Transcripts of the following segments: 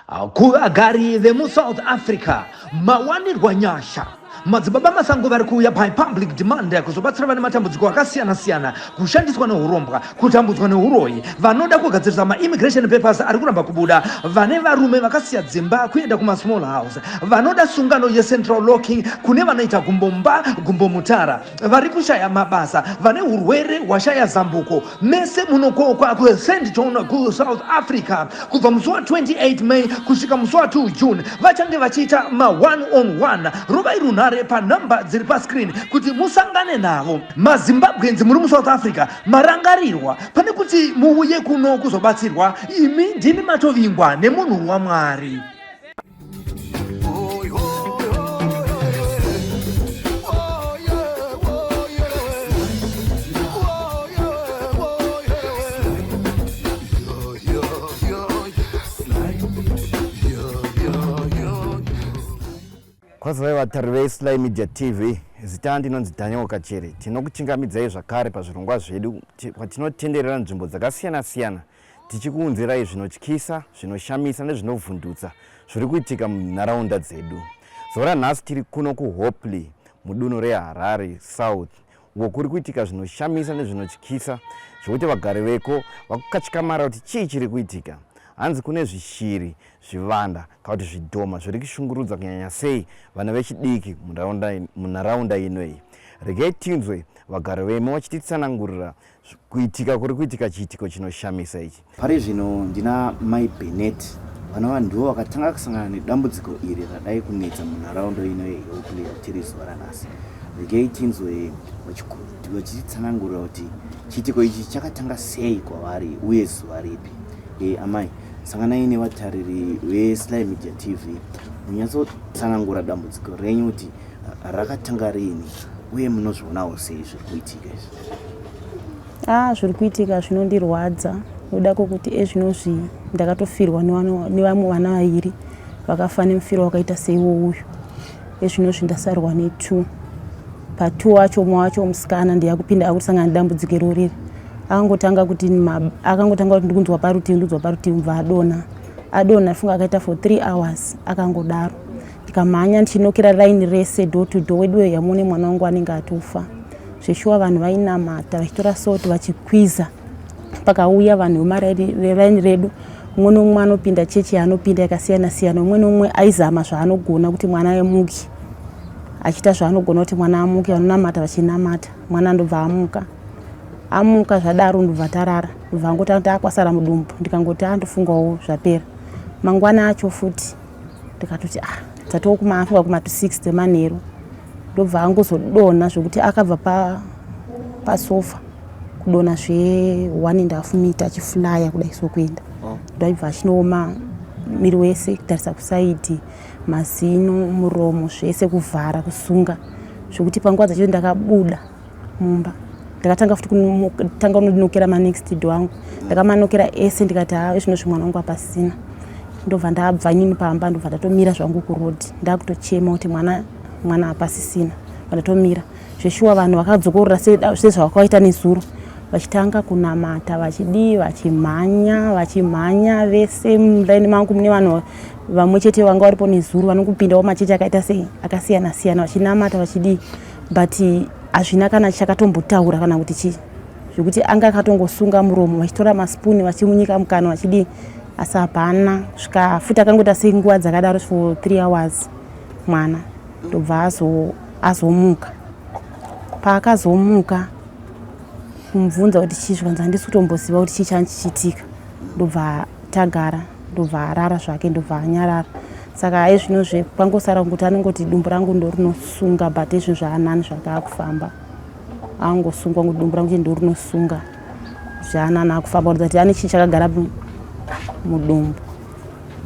Gari vemu South Africa mawani rwanyasha madzibaba masango vari kuuya by public demand kuzobatsira vane matambudziko akasiyana-siyana, kushandiswa neurombwa, kutambudzwa neuroyi, vanoda kugadzirisa ma-immigration papers ari kuramba kubuda, vane varume vakasiya dzimba kuenda kuma-small house, vanoda sungano ye-central locking, kune vanoita gumbomba gumbomutara, vari kushaya mabasa, vane urwere hwashaya zambuko, mese munokokwa kuSandton kuSouth Africa kubva musi wa28 May kusvika musi wa2 June vachange vachiita ma1-on-1 rovai runhare panhamba dziri pascreen kuti musangane navo. maZimbabwenzi muri muSouth Africa marangarirwa pane kuti muuye kuno kuzobatsirwa, imi ndimi matovingwa nemunhu waMwari. Kwazai vatari veSly Media TV, zita ndinonzi Daniel Kachere. Tinokuchingamidzai zvakare pazvirongwa zvedu kwatinotenderera nzvimbo dzakasiyana-siyana tichikuunzirai zvinotyisa, zvinoshamisa nezvinovhundutsa zviri kuitika munharaunda dzedu. Zuva ranhasi tiri kuno kuHopley mudunhu reHarare South, uko kuri kuitika zvinoshamisa nezvinotyisa zvokuti vagari veko vakukatyamarara kuti chii chiri kuitika. Hanzi kune zvishiri, zvivanda kana kuti zvidhoma zviri kushungurudza kunyanya sei vana vechidiki munharaunda inoyi. Regai tinzwe vagari vemo vachititsanangurira kuitika kuri kuitika chiitiko chinoshamisa ichi. Pari zvino ndina Mai Bennett, vana ndivo vakatanga kusangana nedambudziko iri radai kunetsa munharaunda inoyi yeHopley tiri zuva ranhasi. Regai tinzwe vachititsanangurira kuti chiitiko ichi chakatanga sei kwavari uye zuva ripi. Amai, sanganai nevatariri veSly Media TV, munyatsotsanangura dambudziko renyu kuti rakatanga rini uye munozvionawo sei zviri kuitika izvi? Zviri kuitika zvinondirwadza nokuda kwokuti ezvinozvi ndakatofirwa nevamwe vana vaviri vakafa nemufiro wakaita seiwowo uyu. Ezvinozvi ndasarwa ne2. Pa2 wacho mumwe wacho musikana ndiyakupinda akusangana nedambudziko irori. Akangotanga kuti ndikunzwa parutivi mva adona funga akaita for 3 hours akangodaro. Ndikamhanya ndichinokera raini rese door to door, wedu yamune mwana wangu anenge atofa. Zveshuwa vanhu vainamata vachitora soti vachikwiza. Pakauya vanhu vemaraini redu, umwe nomumwe anopinda chechi yaanopinda yakasiyana-siyana, umwe nomumwe aizama zvaanogona kuti mwana amuke, achiita zvaanogona kuti mwana amuke, vanonamata vachinamata, mwana ndobva amuka zvadaro ndobva tarara, ndobva angoti takwasara mudumbu, ndikangoti ndofungawo zvapera. Mangwana acho futi ndikatoti dzatokumafunga kuma2:60 manheru, ndobva angozodona zvokuti akabva pasofa kudona zve1.5 mita achifulaya kudai sokuenda. Ndaibva achinooma miri wese kutarisa kusaidhi, mazino, muromo zvese kuvhara kusunga zvokuti panguva dzacho ndakabuda mumba. Ndakatanga futi kunokera manext door wangu, ndakamanokera ese ndikati ezvinozvi mwana wangu apasina. Ndobva ndabva nyini pamba, ndobva ndatomira zvangu kurodhi, ndakutochema kuti mwana apasisina, ndatomira. Zveshuwa vanhu vakadzokorora sezvavakaita nezuro, vachitanga kunamata vachimhanya vese mulaini mangu mune vanhu vamwe chete vanga varipo nezuro vanokupindawo machechi akaita sei akasiyana-siyana vachinamata but hazvina kana chakatombotaura kana kuti chii, zvokuti anga akatongosunga muromo vachitora masipuni vachimunyika mukana asi hapana. Svika futi akangota senguva dzakadaro for 3 hours mwana, ndobva azomuka. Paakazomuka kumubvunza kuti chii, zvikanzi handisi kutomboziva kuti chii chanchichitika. Ndobva tagara, ndobva arara zvake, ndobva anyarara. Saka ezvinozve kwangosara kuti anongoti dumbu rangu ndorinosunga, but ezvinhu zvaanani zvakaakufamba. Angosungwa kuti dumbu rangu ndorinosunga zvaanani akufamba, kuratidza kuti ane chii chakagara mudumbu,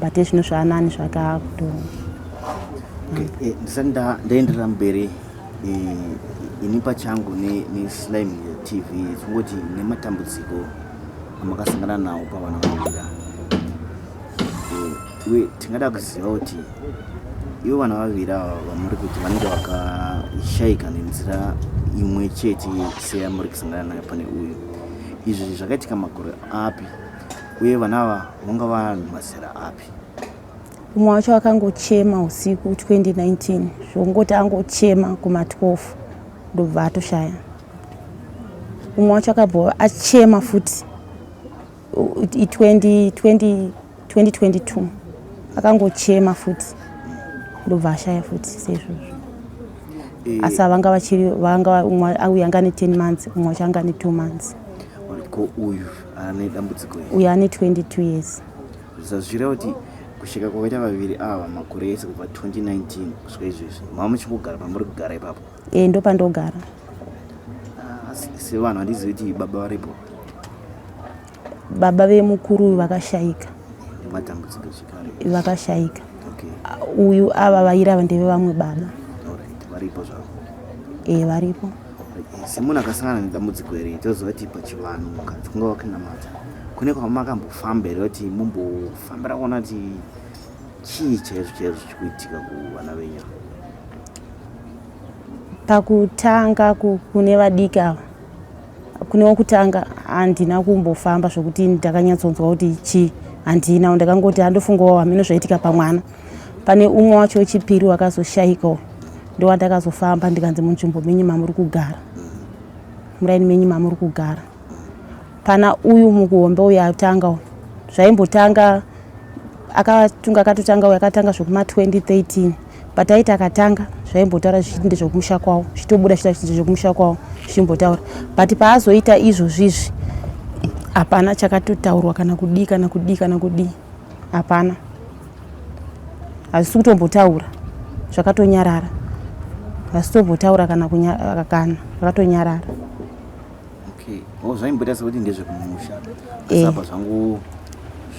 but ezvinhu zvaanani zvakaakuto. Ndisati ndaenderera mberi, ini pachangu neSly Media TV tongoti nematambudziko amakasangana nawo pavana vavira. Uye tingada kuziva kuti ivo vana vaviri ava vamuri kuti vanenge vakashayika nenzira imwe chete seyamuri kusangana nayo pane uyu. Izvi zvakaitika makore api uye vana ava vanga vanhu mazera api? umwe wacho akangochema usiku 2019 zvongoti angochema kuma12 ndobva atoshaya. Umwe wacho akabva achema futi 2022 akangochema futi ndobva ashaya futi seizvozvo. Asi vanga umwe auya anga ne 10 months umwe wacho anga ne 2 months. Ko uyu ane dambudziko uyu ane 22 years. Zvazvira kuti kusvika kwakaita vaviri ava makore ese kubva 2019 kusvika izvezvi mava muchingogara pamuri kugara ipapo? Ndo pandogara. Sevanhu handizivi kuti baba varipo? Baba vemukuru vakashayika. Matambudziko chikare vakashayika. Uyu ava vairi ava ndeve vamwe baba. Varipo zvavo? Varipo. Semunhu akasangana nedambudziko iri toziva kuti pachivanhu kana kunge wakanamata kune kwamakambofamba here kuti mumbofambira kuona kuti chii chaizvo chaizvo chikuitika kuvana venyu? Pakutanga kune vadiki ava kunewo kutanga handina kumbofamba zvokuti ndakanyatsonzwa kuti chii handina, ndakangoti handofungawo hameno zvaitika pamwana. Pane umwe wacho wechipiri wakazoshayikawo ndowandakazofamba ndikanzi munzvimbo menyu mamuri kugara, muraini menyu mamuri kugara. Pana uyu mukuhombe uyu atanga zvaimbotanga akatotanga uyu akatanga zvokuma 2013 pataita akatanga zvaimbotaura zvichiti ndezvokumusha kwawo zvitobuda chita ndezvokumusha kwawo zvichimbotaura, but paazoita izvozvizvi hapana chakatotaurwa kana kudii kana kudii kana kudii, hapana. Hazisi kutombotaura zvakatonyarara, hazisi kutombotaura kana zvakatonyarara. Zvaimboita sekuti ndezvekumusha sapa zvangu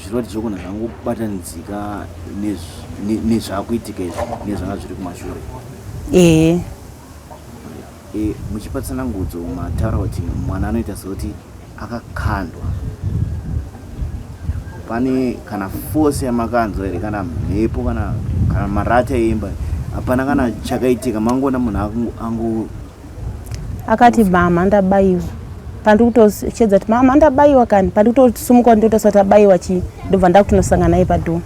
zviroti zvokona zvangu batanidzika nezvakuitika izvi nezvanga zviri kumashure. Muchipatsana ngudzo mataura kuti mwana anoita sekuti akakandwa. Pane kana force yamakanzwa here kana mhepo kana marata eimba? Hapana kana chakaitika? Mangoona munhu angu akati mama ndabayiwa. Pandikutochedza kuti mama ndabayiwa kani, pandikutosumuka ndotasva kuti abayiwa chii ndobva ndakutonosangana naye padhoo.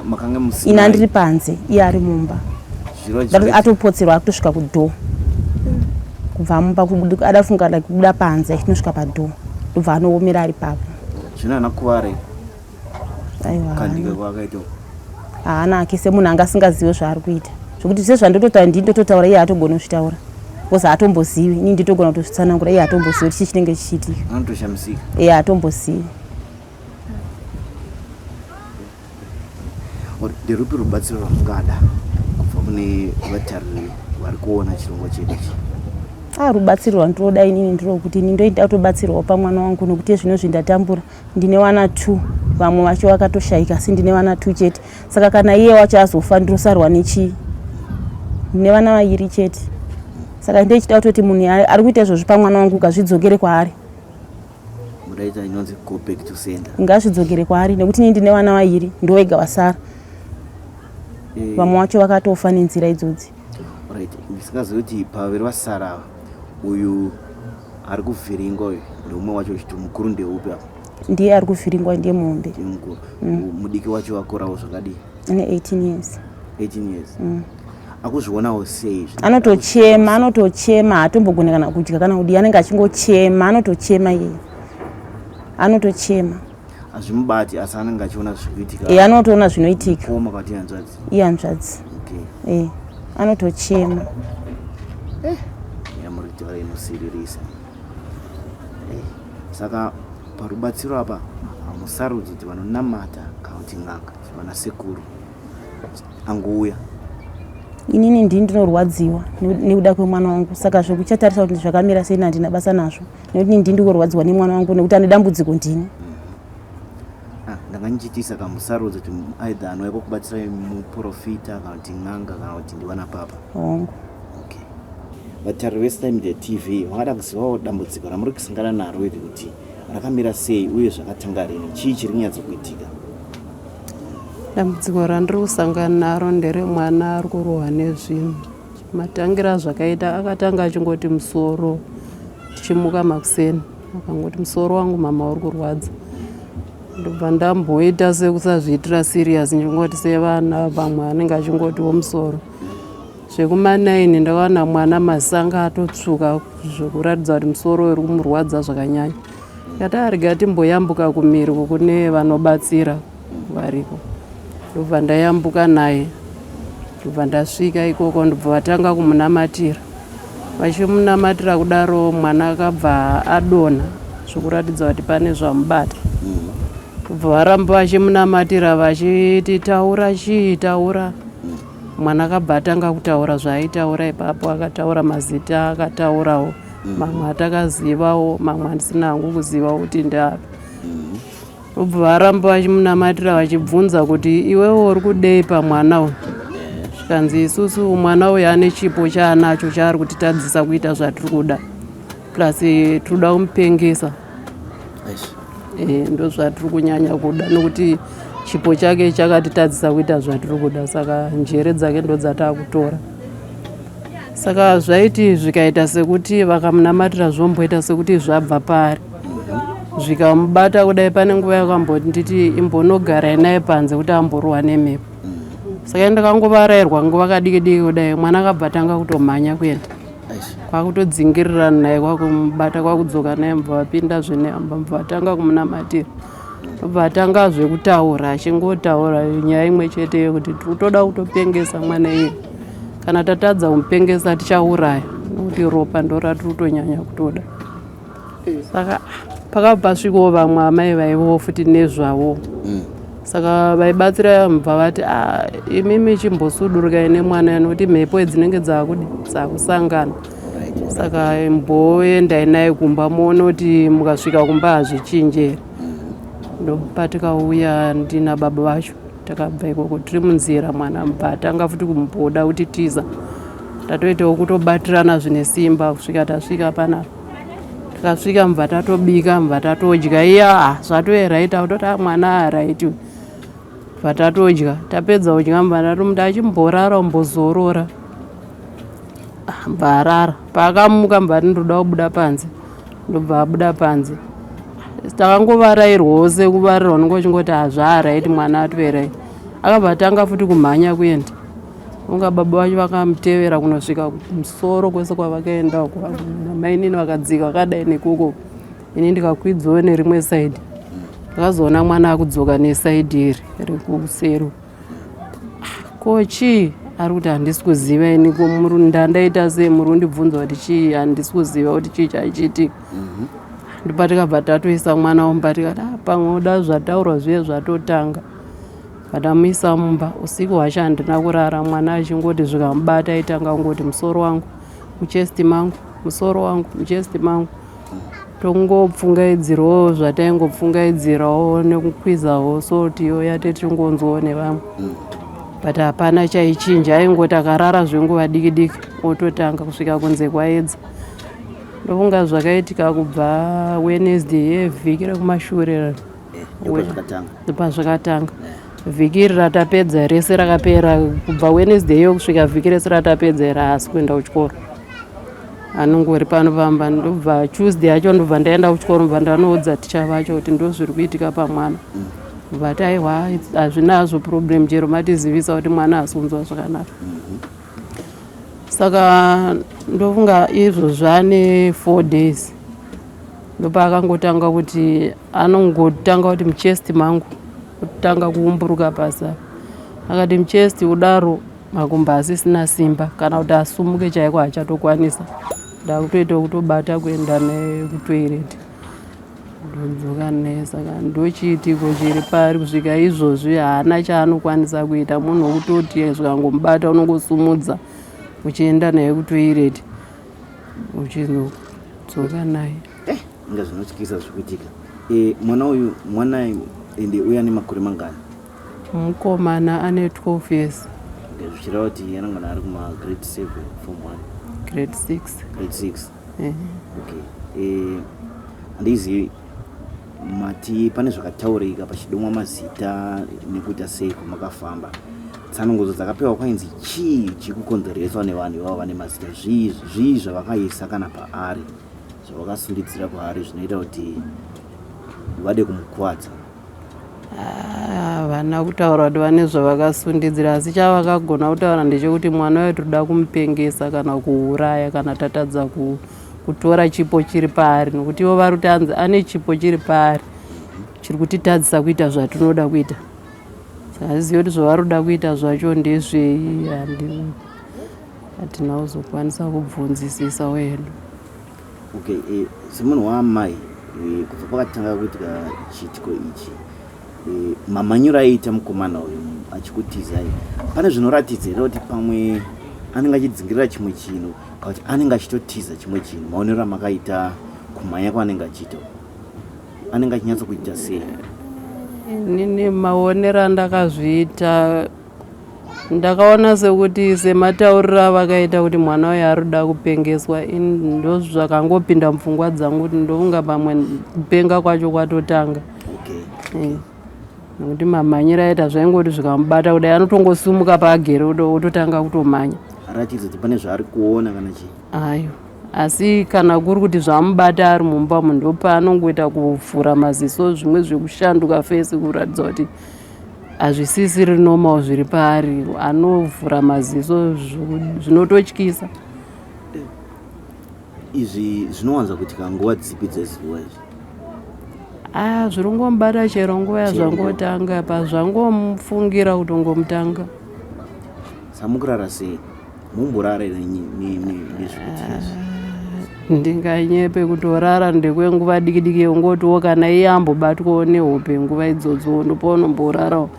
Makanga musina? Ina ndiri panze iye ari mumba. Atopotserwa akutosvika kudhoo. Kubva mumba adafunga kubuda panze achinosvika padhoo ndobva anoomera ari papo. Zvino haana kuware? Kandika kwakaita haana ake semunhu anga asingazivi zvaari kuita, zvokuti sezvandototaura ndini ndototaura iye haatogona kuzvitaura kozi hatombozivi, ini nditogona kutozvitsanangura iye hatombozivi kuti chii chinenge chichiitika. Anotoshamisika? Hatombozivi. Nderupi rubatsiro rwamungada kubva kune vatariri vari kuona chirongwa chedu ichi? Rubatsiro rwandinoda inini nderokuti ini ndoita kutobatsirwawo pamwana wangu, nokuti zvino zvindatambura ndine vana 2, vamwe vacho vakatoshayika asi ndine vana 2 chete. Saka kana iye wacho azofa ndirosarwa nechii? Ndine vana vaviri chete. Saka ndechida kutoti munhu ari kuita izvozvi pamwana wangu ngazvidzokere kwaari. Mudaita inonzi go back to sender? Ngazvidzokere kwaari nekuti ini ndine vana vaviri ndowega wasara. Vamwe vacho vakatofa nenzira idzodzi. Ndisingazivi kuti pavaviri vasara uyu ari kuvhiringwa uyu ndomumwe wacho uchiti mukuru ndeupi apa? Ndiye ari kuvhiringwa, ndiye muhombe. Mudiki wacho akorawo zvakadii? Ane 18 years. 18 years. Akuzvionawo sei? Anotochema hatombogona kana kudya kana kudii, anenge achingochema, anotochema iye. Anotochema. Hazvimubati asi anenge achiona zvinoitika? Anotoona zvinoitika. Koma kwati hanzvadzi? Iye hanzvadzi. Anotochema. Yamuri kutaura inosiririsa. Saka parubatsiro apa hamusarudzi kuti vanonamata kana kuti n'anga vana sekuru angouya. Inini ndini ndinorwadziwa nekuda kwemwana wangu, saka zvokuchatarisa kuti zvakamira sei handina basa nazvo, nekuti ndini ndinorwadziwa nemwana wangu nekuti ane dambudziko ndini. Ndanga ndichitisa kamusarudzi kuti aidha anouya kukubatsirai muprofita kana kuti n'anga kana kuti ndivana papa. Vatariri veStar Media TV vangada kuzivawo dambudziko ramuri kusangana naro iri kuti rakamira sei uye zvakatanga rini, chii chiri kunyatsa kuitika? Dambudziko randiri kusangana naro ndere mwana ari kurohwa nezvinhu. Matangira zvakaita akatanga achingoti musoro, tichimuka makuseni akangoti musoro wangu mama uri kurwadza. ndobva ndamboita sekusazviitira serious ndingoti sevana vamwe anenge achingotiwo musoro. Zvekuma9 ndakaona mwana masanga atotsvuka zvekuratidza kuti musoro uri kumurwadza zvakanyanya. Ngati arega timboyambuka kumiri kune vanobatsira variko. Ndobva ndayambuka naye. Ndobva ndasvika ikoko ndobva vatanga kumunamatira. Vachimunamatira kudaro mwana akabva adonha zvekuratidza kuti pane zvamubata. Kubva varamba vachimunamatira vachiti taura chiitaura. Mwana akabva atanga kutaura zvaaitaura ipapo, akataura mazita, akataurawo mamwe atakazivawo, mamwe andisina hangu kuziva kuti ndapi. Ubva varamba vachimunamatira vachibvunza kuti iwewo uri kudei pamwana uyu. Zvikanzi isusu mwana uyu ane chipo chaanacho chaari kutitadzisa kuita zvatiri kuda. Plus tinoda kumupengesa. Ndo zvatiri kunyanya kuda nokuti chipo chake chakatitadzisa kuita zvatiri kuda, saka njere dzake ndo dzatakutora. Saka zvaiti zvikaita sekuti vakamunamatira zvomboita sekuti zvabva pari. Zvikamubata kudai pane nguva yakamboti nditi imbonogarai naye panze kuti amborohwa nemhepo. Saka ndakangovarayirwa nguva kadiki kudai mwana akabva tanga kutomhanya kuenda. Kwakutodzingirira naye kwakumubata kwakudzoka naye mbva vapinda zvenehamba mbva vatanga kumunamatira. Mbva vatanga zvekutaura achingotaura nyaya imwe chete yekuti toda kutopengesa mwana iye. Kana tatadza kumupengesa tichauraya nokuti ropa ndo ratiri kutonyanya kutoda. Saka pakabva svikawo vamwe amai vaivo futi nezvavo. Saka vaibatsira mbva vati imimi chimbosudurukai nemwana nokuti mhepo dzinenge dzakusangana. Saka mboendai naye kumba muone kuti mukasvika kumba hazvichinjeri. Ndopa tikauya ndina baba vacho takabva ikoko tiri munzira mwana mbva atanga futi kumboda kuti tiza. Tatoitawo kutobatirana zvine simba kusvika tasvika panapa. Takasvika mbva tatobika mbva tatodya iya zvatoeraita kutoti mwana araiti. Mbva tatodya tapedza kudya mbva ndatomuda achimborara umbozorora. Mbva arara paakamuka mbva ndoda kubuda panze. Ndobva abuda panze. Takangovarayirwawo sekuvarirwa nongoti hazvaaraiti mwana atoerai. Akabva atanga futi kumhanya kuenda. Unga baba vacho vakamutevera kunosvika musoro kwese kwavakaenda uko. Namainini vakadzika vakadai nekoko. Ini ndikakwidzawo nerimwe saidi. Ndakazoona mwana akudzoka nesaidi iri rekuseri. Kochi ari kuti handisi kuziva ini ndandaita sei muri kundibvunza kuti chii handisi kuziva kuti chii chaichiitika. Ndipo tikabva tatoisa mwana mumba tikati pamwe uda zvataurwa zviye zvatotanga. Vatamuisa mumba usiku hwacho handina kurara mwana achingoti zvikamubata aitanga kungoti musoro wangu muchesti mangu, musoro wangu muchesti mangu. Tongopfungaidzirawo zvataingopfungaidzirawo nekukwizawo sotiyo yatetingonzwawo nevamwe. But hapana chaichinja aingoti akarara zvenguva diki ototanga kusvika kunze kwaedza. Ndofunga zvakaitika kubva Wednesday yevhiki rekumashure pazvakatanga. Vhiki iri ratapedza rese rakapera kubva Wednesday yo kusvika vhiki rese ratapedza haasi kuenda kuchikoro. Anongori pano pamba ndobva Tuesday yacho ndobva ndaenda kuchikoro mbva ndanoudza ticha vacho kuti ndozviri kuitika pamwana. But aiwa hazvinazvo problem chero matizivisa kuti mwana haasi kunzwa zvakanaka. Saka ndofunga izvozvo ane 4 days. Ndopa akangotanga kuti anongotanga kuti muchesti mangu kutanga kuumburuka pasa. Akati muchesti udaro makumbo asisina simba kana kuti asumuke chaiko achatokwanisa. Ndakutoita kutobata kuenda nekutoireti. Ndodzoka naye saka ndochiitiko chiri pari kusvika izvozvi haana chaanokwanisa kuita munhu wokutoti zvikangomubata unongosumudza uchienda naye kutoireti uchizodzoka naye. Inga zvinotyisa zvikuitika. Mwana ende uya ane makore mangani? Mukomana ane 12 years. Zvichireva kuti anongana ari kuma grade 7 form 1. Grade 6. Grade 6. Okay. Handizivi mati pane zvakataurika pachidomwa mazita nekuita sei kwamakafamba. Tsanongodzo dzakapiwa kwainzi chii chikukonzereswa nevanhu ivavo vane mazita zvii zvavakaisa kana paari zvavakasundidzira kwaari zvinoita kuti vade kumukuvadza. Havana kutaura kuti vane zvavakasundidzira, asi chavakagona kutaura ndechekuti mwana wedu toda kumupengesa kana kuuraya kana tatadza kutora chipo chiri paari, nokuti ivo vari kuti anzi ane chipo chiri paari chiri kutitadzisa kuita zvatinoda kuita. Hazivi kuti zvavari kuda kuita zvacho ndezvei, hatina kuzokwanisa kubvunzisisa wedu. Okay, semunhu waamai kubva pakatanga kuitika chiitiko ichi, mamanyuro aiita mukomana uyu achikutizai, pane zvinoratidza here kuti pamwe anenge achidzingirira chimwe chinhu kana kuti anenge achitotiza chimwe chinhu? Maonero amakaita kumhanya kwaanenge achiita, anenge achinyatsokuita sei? Nini maonero andakazviita ndakaona sekuti sematauriro avakaita kuti mwana uyu ari kuda kupengeswa, ndo zvakangopinda mupfungwa dzangu kuti ndofunga pamwe kupenga kwacho kwatotanga. Nokuti mamhanyiro aita zvaingoti zvikamubata kudai anotongosumuka paagere ototanga kutomhanya. Aratidza kuti pane zvaari kuona kana chii? Ayo, asi kana kuri kuti zvamubata ari mumba umu ndopaanongoita kuvhura maziso, zvimwe zvekushanduka fesi kuratidza kuti hazvisisiri normal zviri paari, anovhura maziso zvinototyisa. Izvi zvinowanza kuitika nguva dzipi dzezuva izvi? Zviri ngomubata chero nguva yazvangotanga, pazvangomufungira kutongomutanga. Samukurara sei? Mumborara nezvekuti ndinganyepe kutorara ndekwenguva diki diki yongotiwo kana iye ambobatwawo nehope nguva idzodzo ndopaunomborarawo,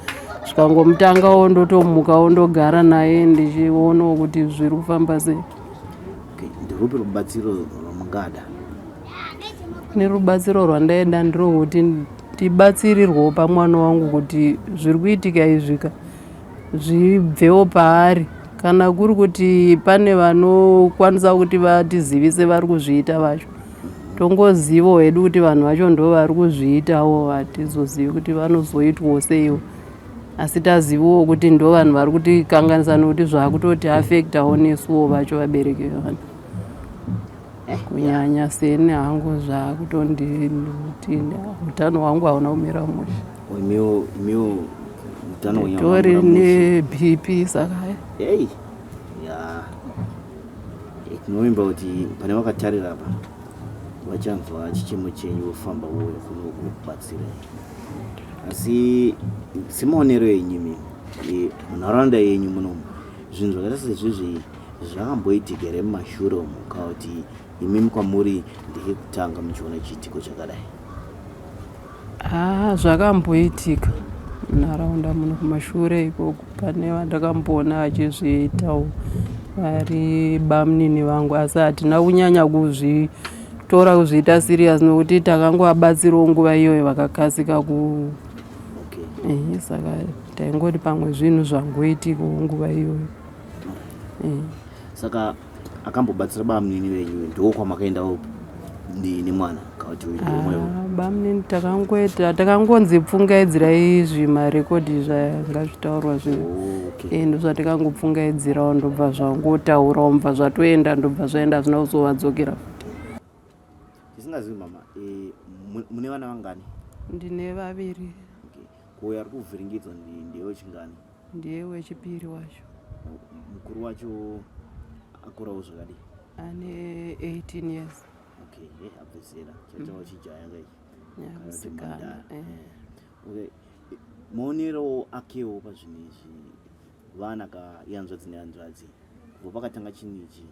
zvikangomutanga wondotomuka wondogara naye ndichionawo kuti zviri kufamba sei. Nderupi rubatsiro rwamungada? Nerubatsiro rwandaida ndirwokuti ndibatsirirwewo pamwana wangu kuti zviri kuitika izvika zvibvewo paari, kana kuri kuti pane vanokwanisa kuti vatizivise vari kuzviita vacho, tongozivawo hedu kuti vanhu vacho ndo vari kuzviitawo, hatizozivi kuti vanozoitwawo seiwo, asi tazivawo kuti ndo vanhu vari kutikanganisa nokuti zvakutoti afektawo nesuwo vacho vabereki vevanhu. Kunyanya seni hangu zvakutonditi utano hwangu hauna kumira mushe. Imiwo utano hwenyu tori neBP saka tinovimba kuti pane vakatarira apa vachanzwa chichemo chenyu vofamba vouya kuno kubatsirai. Asi semaonero enyu munharaunda yenyu munomu, zvinhu zvakaita sezvizvi zvakamboitika here mumashure umu, kana kuti imimi kwamuri ndekekutanga muchiona chiitiko chakadai? Zvakamboitika munharaunda muno kumashure ikoko, pane vandakamboona vachizviitawo vari bamunini vangu, asi hatina kunyanya kuzvitora kuzviita serious nokuti takangovabatsirawo nguva iyoyo vakakasika saka taingoti pamwe zvinhu zvangoitikawo nguva iyoyo. Saka akambobatsira bamunini venyu ndo kwamakaendawo nemwana kauti bamunini takangonzi pfungaidzirai izvi marekodhi zvanga zvitaurwa zvinhu, ndo zvatakangopfungaidzirawo ndobva zvangotaurawo mbva zvatoenda ndobva zvaenda zvina kuzovadzokera futi. Tisingazivi mama, mune vana vangani? Ndine vaviri. Uyo ari kuvhiringidzwa ndiye chingani? Ndiye wechipiri wacho. Mukuru wacho akurawo zvakadi? Ane 18 years. Abve zera chatawo chijaya kai musikana. Maonero akewo pazvinhu izvi, vana kayanzvadzi neyanzvadzi kubva pakatanga chinhu ichi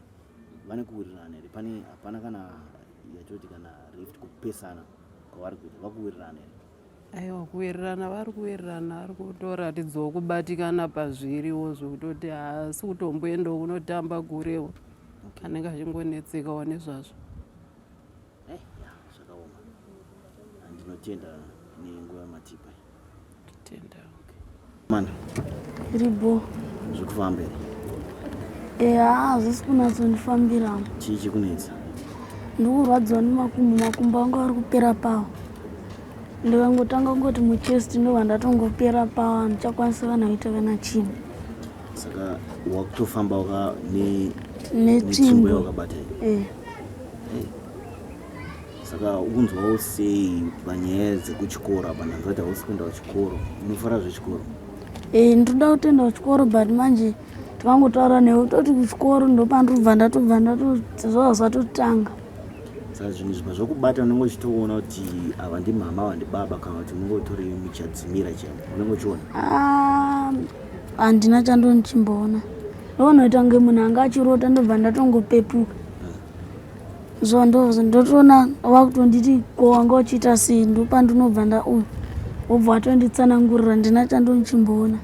vane kuwirirana here? Pane hapana kana yatoti kana rift kupesana kwavari kuita, vakuwirirana here? Aiwa, kuwirirana vari kuwirirana, ari kutoratidzawo kubatikana pazviriwo zvokutoti haasi kutomboendawo kunotamba gurewo, anenge achingonetsekawo nezvazvo. Zvakaoma. Ndinotenda nenguva yamatipa. Tenda. Mana? Ribo. Zvikufamba here? Hazvisi kunatsondifambira. Chii chikunetsa? Ndikurwadziwa nemakumbo angu ari kupera pawo. Ndikangotanga kungoti muchest ndo vandatongopera pawo, handichakwanisa kana kuita kana chinhu. Saka wakutofamba netsvimbo yakabata. saka unzwawo sei panyaya dzekuchikoro apa? Ndanzwa kuti hausi kuenda kuchikoro, unofara zvechikoro? Ndoda kutoenda kuchikoro but manje tikangotaura newe toti kuchikoro ndopandobva ndatobva zvatotanga. Saka zvinhu zvibva zvokubata unenge uchitoona kuti ava ndimama ava ndibaba kana kuti unenge utori muchadzimira chani, unenge uchiona? Handina chando ndichimboona. Ndonoita kunge munhu anga achirota ndobva ndatongopepuka. Ndotoona wakutonditi ko wanga uchiita sei, ndopandinobva ndauya wobva watonditsanangurira, handina chando ndichimboona.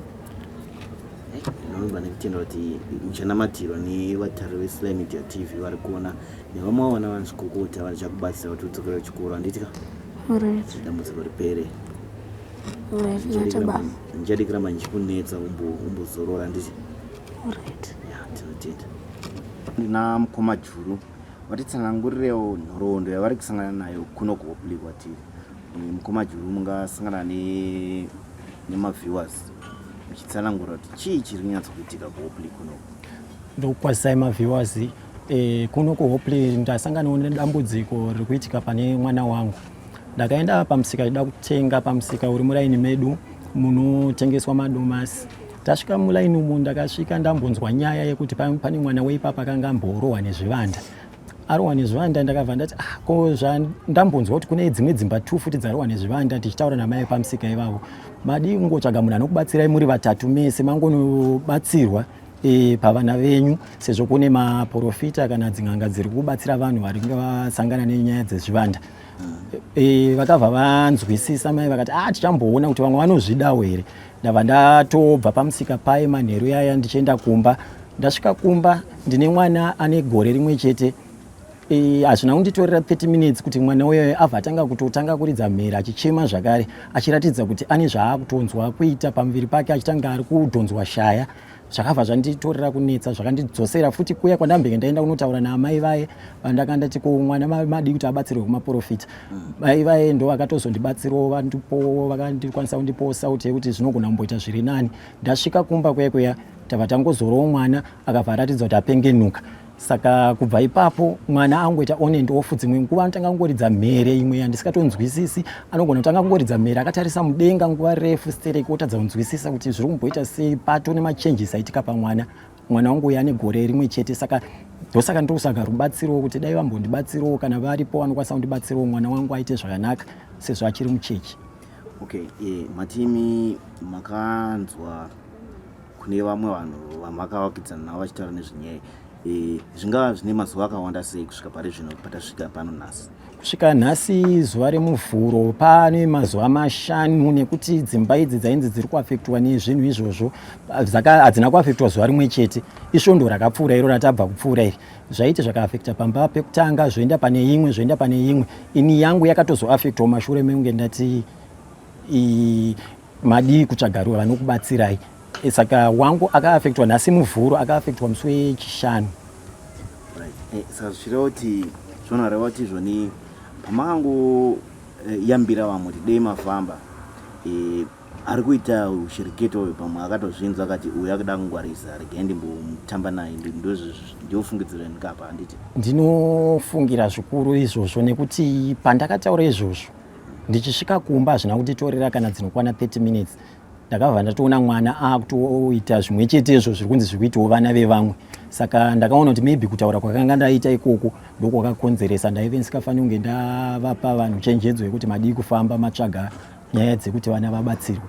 Ndinobva nekutenda kuti uchanamatirwa nevatari veSlay Media TV vari kuona nevamwe vana vanzvikokota vachakubatsira kuti udzokere kuchikoro, handitika? Dambudziko ripere. Ndichadi kuramba ndichikunetsa umbozorora, handiti? Tinotenda. Ndina mukoma Juru, vatitsanangurirewo nhoroondo yavari kusangana nayo kuno kuHopley kwatiri. Mukoma Juru, mungasangana nemaviewers muchitsanangura kuti chii chiri kunyatsokuitika kuHopley kuno? Ndokwazisai maviewers, kuno kuHopley ndasanganawo nedambudziko riri kuitika pane mwana wangu. Ndakaenda pamusika ndida kutenga pamusika uri muraini medu munotengeswa madomasi. Tasvika mulaini umu ndakasvika ndambonzwa nyaya yekuti pane mwana weipapa akanga amborohwa nezvivanda. Arohwa nezvivanda ndakabva ndati ko zvandambonzwa kuti kune dzimwe dzimba 2 futi dzarohwa nezvivanda, tichitaura namai pamusika ivavo. Madi kungotsvaga munhu anokubatsirai muri vatatu mese mangonobatsirwa pavana venyu, sezvo kune maprofita kana dzin'anga dziri kubatsira vanhu vari vasangana nenyaya dzezvivanda. Vakabva vanzwisisa mai vakati tichamboona kuti vamwe vanozvidawo here. Ndabva ndatobva pamusika pai manheru yaya ndichienda kumba. Ndasvika kumba ndine mwana ane gore rimwe chete. Hazvina kunditorera 30 minutes kuti mwana uyoyo abva kutotanga kuridza mhere achichema zvakare, achiratidza kuti ane zvaakutonzwa kuita pamuviri pake, achitanga ari kudhonzwa shaya. Zvakabva zvanditorera kunetsa, zvakandidzosera futi kuya kwandambenge ndaenda kunotaura naamai vaye vandakandati ko mwana madi kuti abatsirwe kumaprofita. Mai vaye ndo vakatozondibatsirawo, vakandikwanisa kundipawo sauti yekuti zvinogona kumboita zviri nani. Ndasvika kumba kuya tabva tangozorowo mwana akabva aratidza kuti apengenuka. Saka kubva ipapo mwana angoita on and off, dzimwe nguva anotanga kungoridza mhere imwe yandisikatonzwisisi, anogona kutanga kungoridza mhere akatarisa mudenga nguva refu stereki, otadza kunzwisisa kuti zviri kumboita sei, pato nemachenjisi aitika pamwana. Mwana wangu uyu ane gore rimwe chete, saka ndosaka ndosaga rubatsiro kuti dai vambondibatsirawo kana varipo vanokwanisa kundibatsirawo mwana wangu aite zvakanaka sezvo achiri muchechi. Okay, matimi makanzwa kune vamwe vanhu vamakavakidzana navo vachitaura nezvenyaya zvingava zvine mazuva akawanda sei kusvika pari zvino patasvika pano nhasi? Kusvika nhasi zuva remuvhuro pane mazuva 5 nekuti dzimba idzi dzainzi dziri kuafektwa nezvinhu izvozvo hadzina kuafektwa zuva rimwe chete. Isvondo rakapfuura iro ratabva kupfuura iri zvaiti zvakaafekta pamba pekutanga zvoenda pane imwe. Ini yangu yakatozoafektwa mashure mekunge ndati madi kutsvaga ruva vanokubatsirai. Saka wangu akaafektwa nhasi muvhuro, akaafektwa musi wechishanu. Saka zvichireva kuti zvonoreva kuti zvoni pamakangoyambira vamwe kuti dei mafamba, ari kuita ushiriketo uyu pamwe akatozvinzwa akati uyu akuda kungwarisa regai ndimbotamba naye, ndiofungidziro yandikapa, handiti? Ndinofungira zvikuru izvozvo nekuti pandakataura izvozvo ndichisvika kumba hazvina kunditorera kana dzinokwana 30 minutes. Ndakabva ndatoona mwana akutoita zvimwe chetezvo zviri kunzi zviri kuitawo vana vevamwe. Saka ndakaona kuti maybe kutaura kwakanga ndaita ikoko ndokwakakonzeresa. Ndaive ndisingafaniri kunge ndavapa vanhu chenjedzo yekuti madii kufamba matsvaga nyaya dzekuti vana vabatsirwe.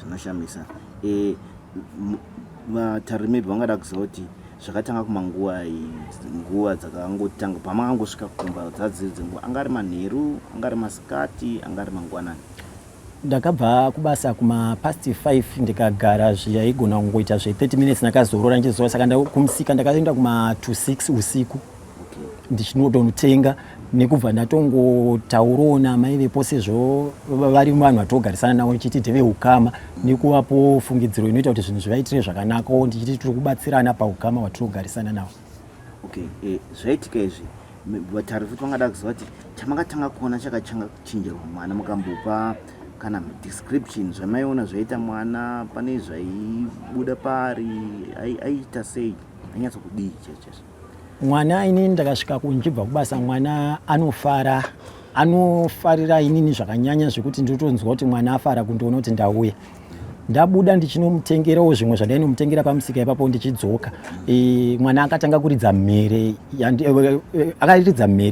Zvinoshamisa. Vatari maybe vangada kuziva kuti zvakatanga kumanguva nguva dzakangotanga pamakangosvika kumba dzadziri dzenguva, angari manheru, angari masikati, angari mangwanani? Ndakabva kubasa kuma past 5 ndikagara zvaigona kungoita 30 minutes ndakazorora ndichizoa. Saka kumusika ndakaenda kuma to 6 usiku ndichinotonotenga nekubva ndatongotaurawo namai vepo sezvo vari vanhu vatogarisana navo ndichiti ndeve ukama nekuvapo fungidziro inoita kuti zvinhu zvivaitire zvakanakawo ndichiti tiri kubatsirana paukama hwatinogarisana navo. Okay, zvaitika izvi vatari futi vangada kuziva kuti chamakatanga kuona chakachinjirwa mwana mukambopa kana description zvamaiona zvaita mwana, pane zvaibuda pari, aiita sei, ainyatso kudii chaicho? mwana inini ndakasvika kunchibva kubasa mwana anofarira inini zvakanyanya zvekuti ndotonzwa kuti mwana afara kundoona kuti ndauya ndabuda ndichinomutengerawo zvimwe zvandainomutengera pamusika ipapo ndichidzoka. Mwana akatanga kuridza mhere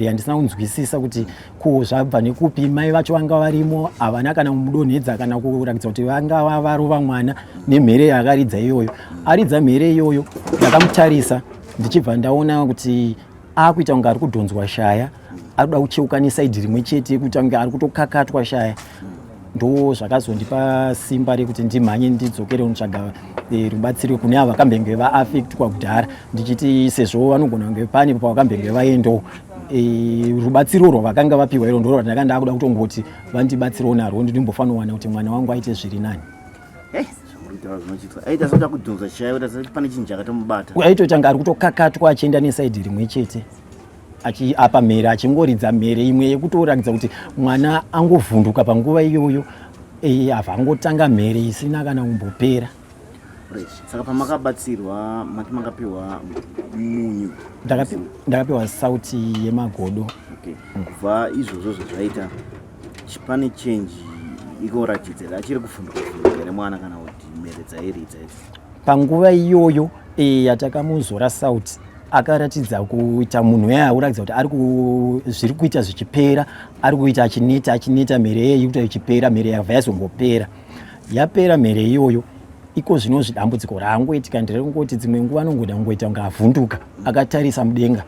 yandisina kunzwisisa kuti ko zvabva nekupi. Mai vacho vanga varimo, havana kana kumudonhedza kana kuratidza kuti vanga varova mwana nemhere yakaridza iyoyo. Aridza mhere iyoyo ndakamutarisa ndichibva ndaona kuti akuita kunge ari kudhonzwa shaya, ari kuda kucheuka nesaidhi rimwe chete kuita kunge ari kutokakatwa shaya. Ndo zvakazondipa simba rekuti ndimhanye ndidzokere kunotsvaga rubatsiro kune ava vakambenge vaafektwa kudhara, ndichiti sezvo vanogona kunge pane pavakambenge vaendawo. Rubatsiro rwavakanga vapiwa iro ndoro randakanga ndakuda kutongoti vandibatsirawo narwo ndimbofanira kuwana kuti mwana wangu aite zviri nani. Aita soda kudhonza shayo kuti pane chinhu chakatomubata. Aitotanga ari kutokakatwa achienda nesaidhi rimwe chete. Apa mhere achingoridza mhere imwe yekutoratidza kuti mwana angovhunduka panguva iyoyo, avangotanga mhere isina kana kumbopera. Saka pamakabatsirwa mati makapiwa munyu? Ndakapiwa sauti yemagodo. Kubva izvozvo zvaita pane change ikoratidza achiri kuvhunduka nemwana kana kuti mhere dzairidza idzi? Panguva iyoyo yatakamuzora sauti akaratidza kuita munhu uratidza kuti zviri kuita zvichipera, ari kuita achineta mhere yeye ikuita ichipera, mhere yabva yazombopera. Yapera mhere iyoyo, iko zvino zvidambudziko raangoitika nderengoti dzimwe nguva anongoda kungoita kunge avhunduka akatarisa mudenga.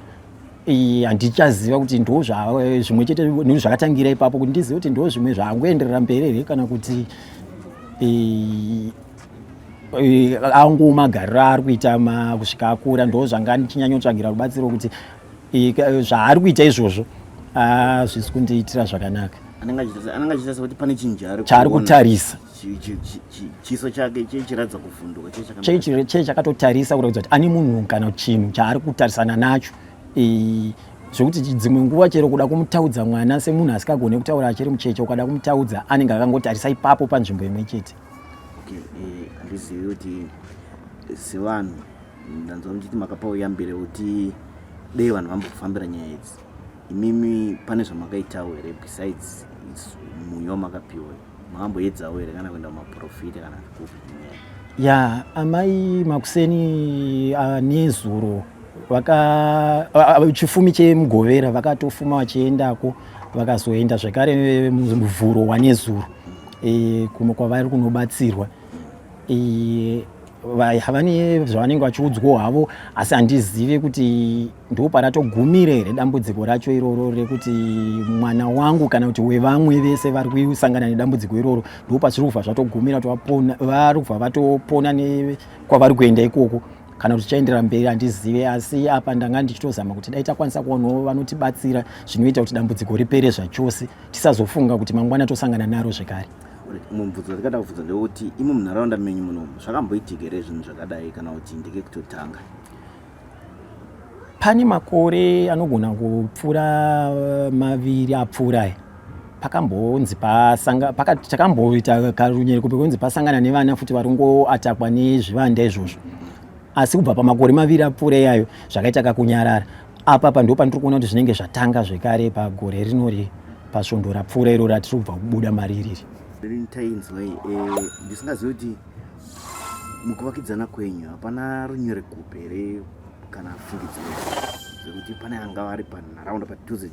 Handichaziva kuti ndo zvimwe chete zvakatangira ipapo, kuti ndizive kuti ndo zvimwe zvaangoenderera mberi here kana kuti angomagariro ari kuita kusvika akura. Ndo zvanga ndichinyanyotsvagira rubatsiro kuti zvaari kuita izvozvo zvisi kundiitira zvakanaka. Anenge achiita sekuti pane chinhu chaari kutarisa, chiso chake chichiratidza kuvhunduka, chee chakatotarisa kuratidza kuti ane munhu kana chinhu chaari kutarisana nacho. Zvekuti dzimwe nguva chero kuda kumutaudza mwana semunhu asikagone kutaura achiri mucheche, ukada kumutaudza anenge akangotarisa ipapo panzvimbo imwe chete. Handizivi kuti sevanhu ndanzwa muchiti makapawo yambire kuti dei vanhu vambofambira nyaya idzi. Imimi pane zvamakaitawo here besides munyu wamakapiwa? Makamboedzawo here kana kuenda kumaprofiti kana kupi nyaya? Amai Makuseni nezuro chifumi chemugovera vakatofuma vachiendako, vakazoenda zvekare muvhuro wanezuro kwavari kunobatsirwa. Havane zvavanenge vachiudzwawo havo, asi handizive kuti ndo paratogumire here dambudziko racho iroro rekuti mwana wangu kana kuti wevamwe vese vari kusangana nedambudziko iroro, ndo pachiri kubva zvatogumira vari kubva vatopona kwavari kuenda ikoko. Kana kuti tichaenderera mberi handizive, asi apa ndanga ndichitozama kuti dai takwanisa kuonawo vanotibatsira zvinoita kuti dambudziko ripere zvachose, tisazofunga kuti mangwana tosangana naro zvekare. Mubvunzo ndikada kubvunza ndewoti imi munharaunda menyu muno zvakamboitika here zvinhu zvakadai kana kuti ndike kutotanga? Pane makore anogona kupfuura maviri apfuura pakambonzi takamboita karunyereko pekunzi pasangana nevana futi vari kungoatakwa nezvivanda izvozvo, asi kubva pamakore maviri apfuura iyayo zvakaita kakunyarara. Apa ndo pandiri kuona kuti zvinenge zvatanga zvekare pagore rinori pasvondo rapfuura iro ratiri kubva kubuda mariri. Ndisingazivi kuti mukuvakidzana kwenyu hapana runyerekupe here kana fungidzo dzekuti pane anga ari panharaunda padhuze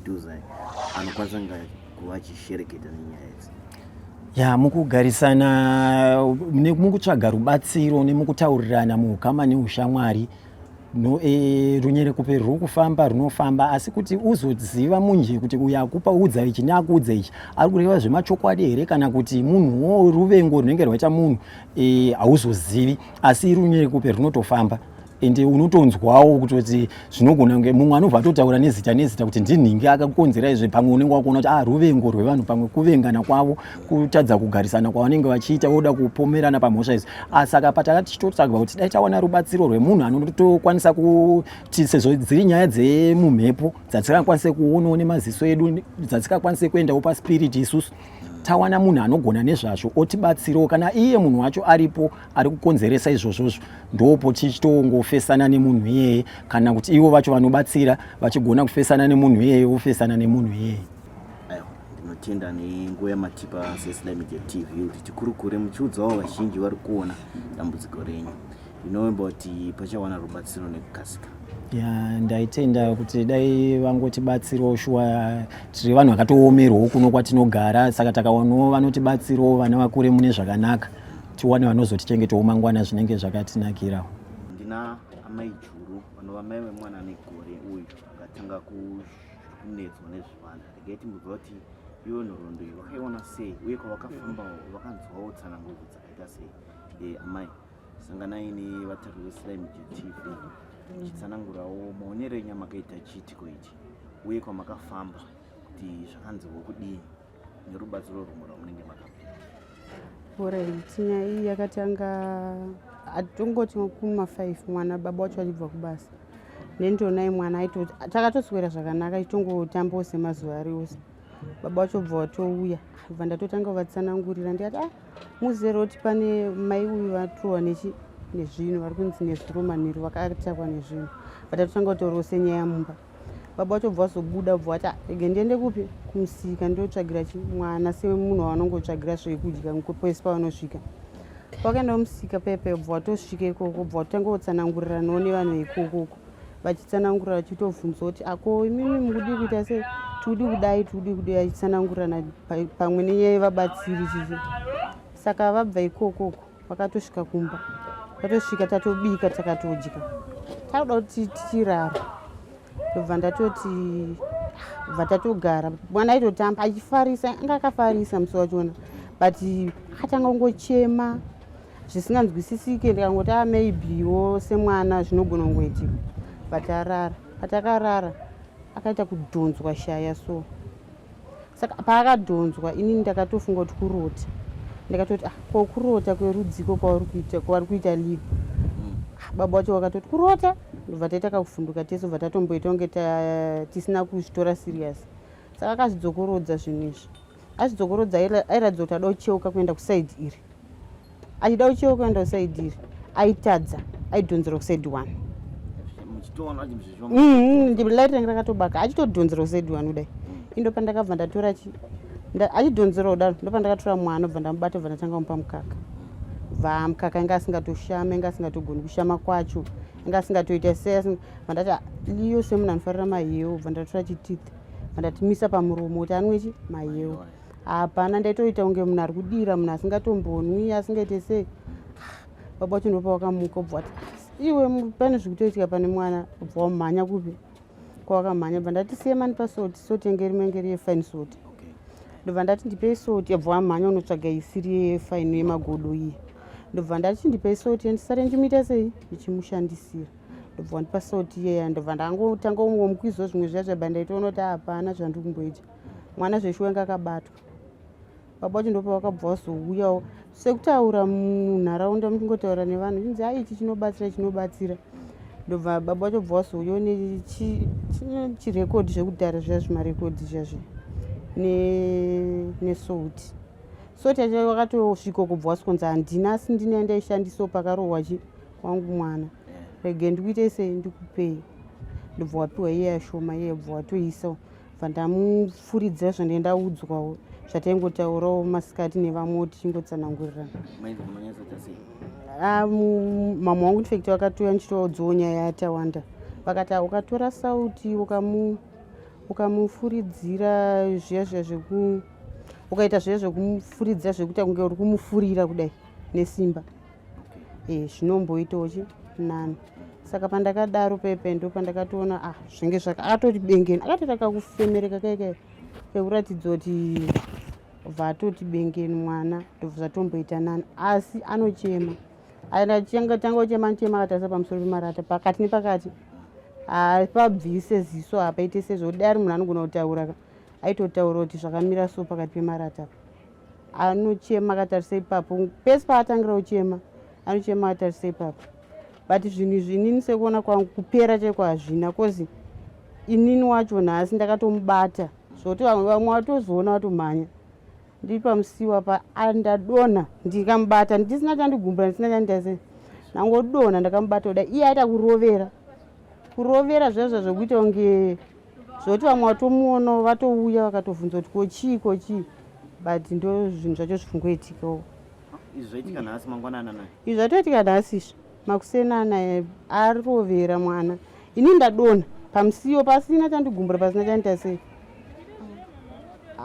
anokwanisa kuva achishereketa nenyaya idzi? Mukugarisana, mukutsvaga rubatsiro nemukutaurirana muukama neushamwari, runyerekupe ruri kufamba runofamba, asi kuti uzoziva munje kuti uyu akupa udza ichi neakuudza ichi ari kureva zvemachokwadi here kana kuti munhuwo ruvengo runenge rwaita munhu, hauzozivi. Asi runyerekupe runotofamba ende unotonzwawo kuti zvinogona kunge mumwe anobva atotaura nezita kuti ndinhingi akakonzera izvi, pamwe unenge wakuona kuti ruvengo rwevanhu, pamwe kuvengana kwavo, kutadza kugarisana kwavanenge vachiita voda kupomerana pamhosva idzi. Saka patakatichitotsvaga kuti dai tawana rubatsiro rwemunhu anotokwanisa kuti sezvo dziri nyaya dzemumhepo dzatisingakwanise kuonawo nemaziso edu, dzatisingakwanise kuendawo paspiriti isusu, tawana munhu anogona nezvazvo otibatsirawo kana iye munhu wacho aripo ari kukonzeresa izvozvozvo ndopo tichitongofesana nemunhu iyeye kana kuti ivo vacho vanobatsira vachigona kufesana nemunhu iyeye wofesana nemunhu iyeye. Ndinotenda nenguva yamatipa seSLI Media TV kuti tikurukure muchiudzawo vazhinji vari kuona dambudziko renyu. Ndinomba kuti pachawana rubatsiro nekukasika. Ndaitenda kuti dai vangotibatsirawo shuwa tiri vanhu vakatoomerwawo kuno kwatinogara saka takawanawo vanotibatsirawo vana vakure mune zvakanaka tiwane vanozotichengetawo mangwana zvinenge zvakatinakirawo. Ndina amai Juru vanova mai vemwana negore uyu akatanga kunedzwa nezvivana. Ndikaiti mbudza kuti iwe nhoroondo iyi wakaiona sei uye kwavakafambawo vakanzwawo tsanangudzo dzakaita sei. Amai sanganai nevatariri veSLI Media TV chitsanangurawo maonero enyu amakaita chiitiko ichi uye kwamakafamba kuti zvakanziwo kudii nerubatsiro rumwe rwamunenge makapa. Tinya iyi yakatanga atongoti kuma5 mwana baba wacho achibva kubasa nendonai mwana aitoti takatoswera zvakanaka itongotambawo semazuva ari ose. Baba wacho bva watouya bva ndatotanga kuvatsanangurira ndikati muzere kuti pane mai uyu vatorwa nezvinhu vari kunzi nezuromanhiro vakatakwa nezvinhu vatatotanga kutaurawo senyaya mumba. Baba wacho bva vazobuda bva vati rege ndiende kupi kumusika ndotsvagira mwana semunhu wavanongotsvagira zvekudya pese pavanosvika. Pakaenda kumusika pepe bva watosvika ikoko bva watotanga kutsananguriranawo nevanhu ikokoko vachitsanangurira vachitovhunza kuti ako imimi mukudi kuita sei tiri kudai vachitsanangurirana pamwe nenyaya yevabatsiri chichi. Saka vabva ikokoko vakatosvika kumba tatosvika tatobika takatodya takuda kuti tichirara ndobva ndatoti bva tatogara mwana aitotamba achifarisa anga akafarisa musi wachona but akatanga kungochema zvisinganzwisisike ndikangoti maybewo semwana zvinogona kungoitika but arara. Patakarara akaita kudhonzwa shaya so saka paakadhonzwa inini ndakatofunga kuti kurota ndakatoti kurota kwerudziko kwavari kuita live. Baba wacho wakatoti kurota ndobva taita kakuvhunduka tese bva tatomboita kunge tisina kuzvitora serious. Saka akazvidzokorodza zvinhu izvi azvidzokorodza airatidza kuti ada kucheuka kuenda kusaidi iri achida kucheuka kuenda kusaidi iri aitadza aidhonzera kusaidi 1 ndilaitange rakatobaka achitodhonzera kusaidi 1 kudai indopa ndakabva ndatora achidhonzera kudaro ndopa ndakatora mwana bva ndamubata bva ndatanga kumupa mukaka. Mukaka anga asingatoshama anga asingatogoni kushama kwacho anga asingatoita sei vandati liyo semunhu anofarira mahewu bva ndatora chitithi bva ndatimisa pamuromo kuti anwechi mahewu. Hapana ndaitoita kunge munhu ari kudira munhu asingatombonwi asingaite sei. Baba wacho ndopa wakamuka bva wati iwe pane zvikutoitika pane mwana bva wamhanya kupi kwawakamhanya bva ndati siyemani pasoti soti enge rimwe ngeri yefaini soti ndobva ndati ndipei soti bva wamhanya unotsvaga isiri yefaini yemagodo iyi ndobva ndati ndipei soti ndisare ndimuita sei ndichimushandisira ndobva wandipa soti iyeya ndobva ndangotanga kungomukwizawo zvimwe zviya zvabva ndaitoona kuti hapana zvandiri kumboita mwana zveshe wanga akabatwa. Baba wacho ndopa wakabva wazouyawo sekutaura munharaunda muchingotaura nevanhu chinzi ichi chinobatsira ndobva baba wacho bva wazouyawo nechirekodhi zvekudhara zviya zvimarekodhi zvazvi nesouti soti yacho wakatosvika kubva wasikonzi handina asi ndini yandaishandisawo pakarohwa wangu mwana rege ndikuite sei ndikupei ndobva wapiwa iye shoma iye bva watoisawo bva ndamupfuridzira zvandendaudzwawo zvataingotaurawo masikati nevamwe tichingotsanangurirana. Mama wangu infekti wakatoya ndichitodzowo nyaya yatawanda vakati ukatora sauti ukamufuridzira zviya ukaita zviya zvekumufuridzira zvekuita kunge uri kumufurira kudai nesimba zvinomboitawo nani. Saka pandakadaro pepe ndo pandakatoona zvinge akatoti bengeni akatotaka kufemereka kaikai kekuratidza kuti vatoti bengeni mwana ndozvatomboita nani asi anochema tanga uchema nchema akatarisa pamusoro pemarata pakati nepakati pabvise ziso hapaite sezvekuti ari munhu anogona kutaura aitotaura kuti zvakamira so pakati pemarata anochema akatarisa ipapo pese paatangira kuchema anochema akatarisa ipapo but zvinhu izvi inini sekuona kwangu kupera chaiko hazvina kozi inini wacho nhasi ndakatomubata zvokuti vamwe watozoona watomhanya ndiri pamusiwa pa ndadonha ndikamubata ndisina chandigumbura ndisina chanditase nangodonha ndakamubata kuda iye aita kurovera zvezvo zvokuita kunge zvoti vamwe vatomuonawo vatouya vakatovhunza kuti kochii but ndo zvinhu zvacho zvifungoitikawo. Izvi zvaitika nhasi mangwanana naye? Izvi zvatoitika nhasi makusenana arovera mwana. Ini ndadonha pamusiwo pasina chandigumbura pasina chanditase.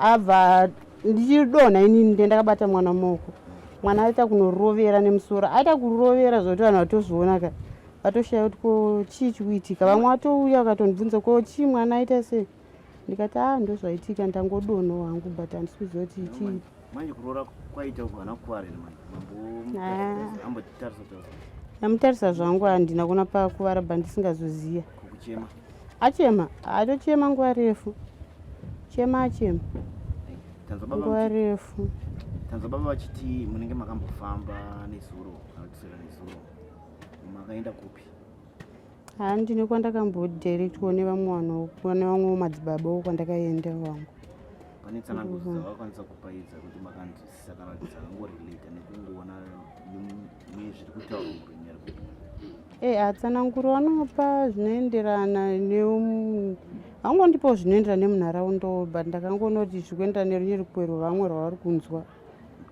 Abva ndichidonha inini ndendakabata mwana mumaoko. Mwana aita kunorovera nemusoro. Aita kurovera zvoti vanhu vatozviona ka. Vatoshaya kuti ko chii chikuitika. Vamwe vatouya vakatondibvunza ko chii mwana aita sei. Ndikati ndo zvaitika ndangodonha hangu but handisiziva kuti chii. Manje kuroora kwaita kwana kuware namutarisa zvangu handina kuona pakuvara bandisingazoziya. Kukuchema? Achema, atochema nguva refu. Achema nguva refu. Tanzwa baba vachiti munenge makambofamba nezuro kana kutsika nezuro. Makaenda kupi? Handine kwandakambodirectwa nevamwe madzibaba kwandakaenda wangu. Pane tsanangudzo dzavakwanisa kupaidza kuti makanzwisisa kana kuti dzakangorelata nekungoona nezviri kutaurwa murunyari kuti atsananguro vanopa zvinoenderana vangondipawo zvinoenderana nemunharaunda but ndakangoona kuti zvikuenderana nerunyerukwerwo vamwe rwavari kunzwa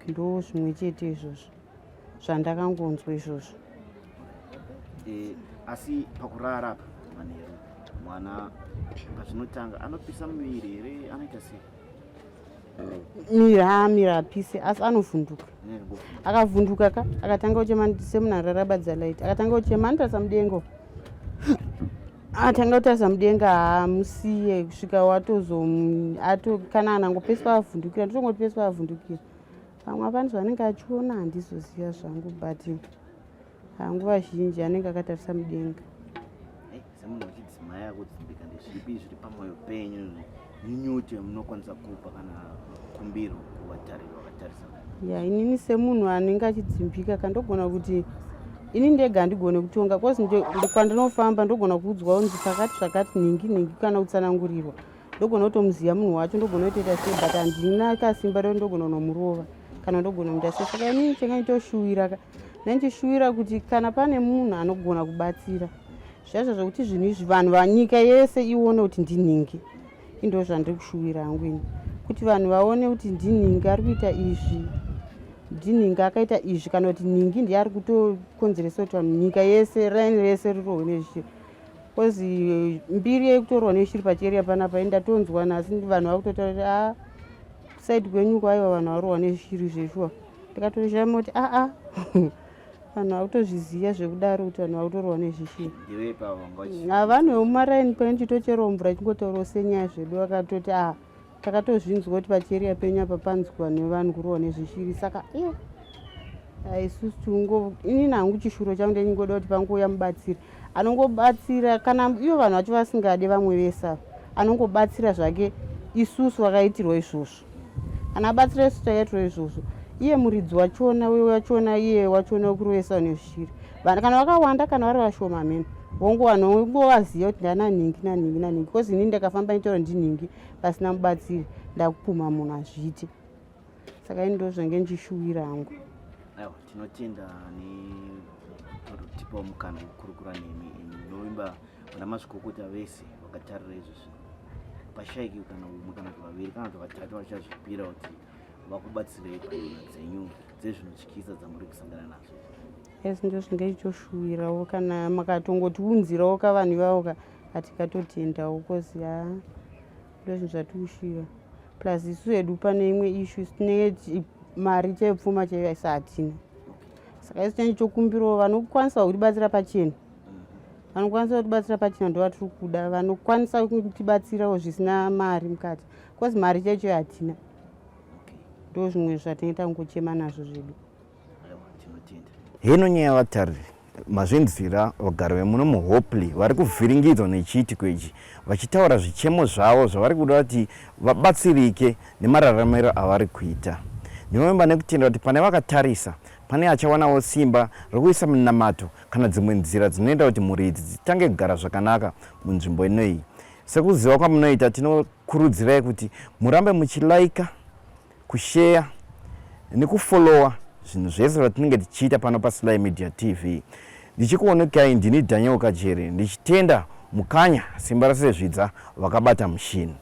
ndo zvimwe chete izvozvo zvandakangonzwa izvozvo. Asi pakurara apa Manheru mwana pazvinotanga anopisa muviri here anoita sei? Miri apise asi anovhunduka. Akavhunduka ka akatanga kuchema semunhu rabadza light akatanga kuchema anotarisa mudengo. Atanga kutarisa mudenga hamusiye kusvika kana anangopesi pavhundukira ndotongoti pesi pavhundukira. Pamwe apani zvanenge achiona handizoziva zvangu but nguva zhinji anenge akatarisa mudenga. Semunhu wechidzimai akudzimbika ndezvipi zviri pamwoyo penyu nyunyuti yamunokwanisa kupa kana kumbiro kuvatariri vakatarisa? Inini semunhu anenge achidzimbika kandogona kuti ini ndega handigone kutonga kozi kwandinofamba ndogona kuudzwa unzi pakati zvakati ningi kana kutsanangurirwa ndogona kutomuziva munhu wacho ndogona kutoita sei but handina kasimba reo ndogona kunomurova kana ndogona kuita sei. Saka inini chengaitoshuwira ndaichishuwira kuti kana pane munhu anogona kubatsira zvazvo zvokuti zvinhu izvi vanhu vanyika yese ione kuti ndinhingi indo zvandiri kushuwira hangu ini kuti vanhu vaone kuti ndinhingi ari kuita izvi ndinhingi akaita izvi kana kuti ningi ndiye ari kutokonzeresa kuti vanhu nyika yese raini rese rirohwe nezvishiri kozi mbiri yekutorwa neshiri pachieriya panapa indatonzwa nhasi vanhu vakutotaura kuti saidi kwenyu kwaiva vanhu varohwa nezvishiri zveshuwa ndikatoshama kuti vanhu vakutozviziva zvekudaro kuti vanhu vakutorohwa nezvishiri. Vanhu vemumaraini pandichitocherawo mvura chingotaurawo senyaya zvedu vakatoti takatozvinzwa kuti pachieriya penyu apa panzwa nevanhu kurohwa nezvishiri. Saka isusu inini hangu chishuro changu ndechingoda kuti pangouya mubatsiri anongobatsira kana ivo vanhu vacho vasingade vamwe vese anongobatsira zvake isusu vakaitirwa izvozvo. Kana abatsira isusu takaitirwa izvozvo iye muridzi wachona wewe wachona iye wachona kurovesa nezvishiri. Vanhu kana vakawanda kana vari vashoma mhene vongovaziva kuti ndana nhingi kozi inini ndakafamba nitaura ndinhingi pasina mubatsiri ndakupuma munhu azviite. Saka ini ndo zvange ndichishuwira hangu. Aiwa tinotenda nekutipawo mukana wekukurukura nemi noimba vana mazvikokota vese vakatarira izvozvi pashayiki kana umwe kana kuti vaviri kana kuti vatatu vachazvipira kuti vakubatsirei panyaya dzenyu dzezvinotyisa dzamuri kusangana nazvo. Esi ndo zvinge chitoshuwirawo kana makatongotiunzirawo kavanhu ivavo katikatotendawo kozi ndo zvinhu zvatikushuwira plus isu hedu pane imwe ishu tinenge mari chaipfuma chaivasa hatina. Saka isu tichichokumbirawo vanokwanisa kutibatsira pachena ndo vatiri kuda vanokwanisa kutibatsirawo zvisina mari mukati kozi mari chaicho hatina. Ndo zvimwe zvatinenge tangochema nazvo zvedu. Hino nyaya yavatariri mazvinzwira vagari vemuno muHopley vari kuvhiringidzwa nechiitiko ichi vachitaura zvichemo zvavo zvavari kuda kuti vabatsirike nemararamiro avari kuita. Ndinovimba nekutenda kuti pane vakatarisa pane achawanawo simba rokuisa minamato kana dzimwe nzira dzinoita kuti mhuri idzi dzitange kugara zvakanaka munzvimbo inoyi. Sekuziva kwamunoita tinokurudzirai kuti murambe muchilaika, kushare nekufollowa zvinhu zvese zvatinenge tichiita pano paSly Media TV. Ndichikuonekai ndini Daniel Kajere ndichitenda mukanya simba rasezvidza vakabata mushini.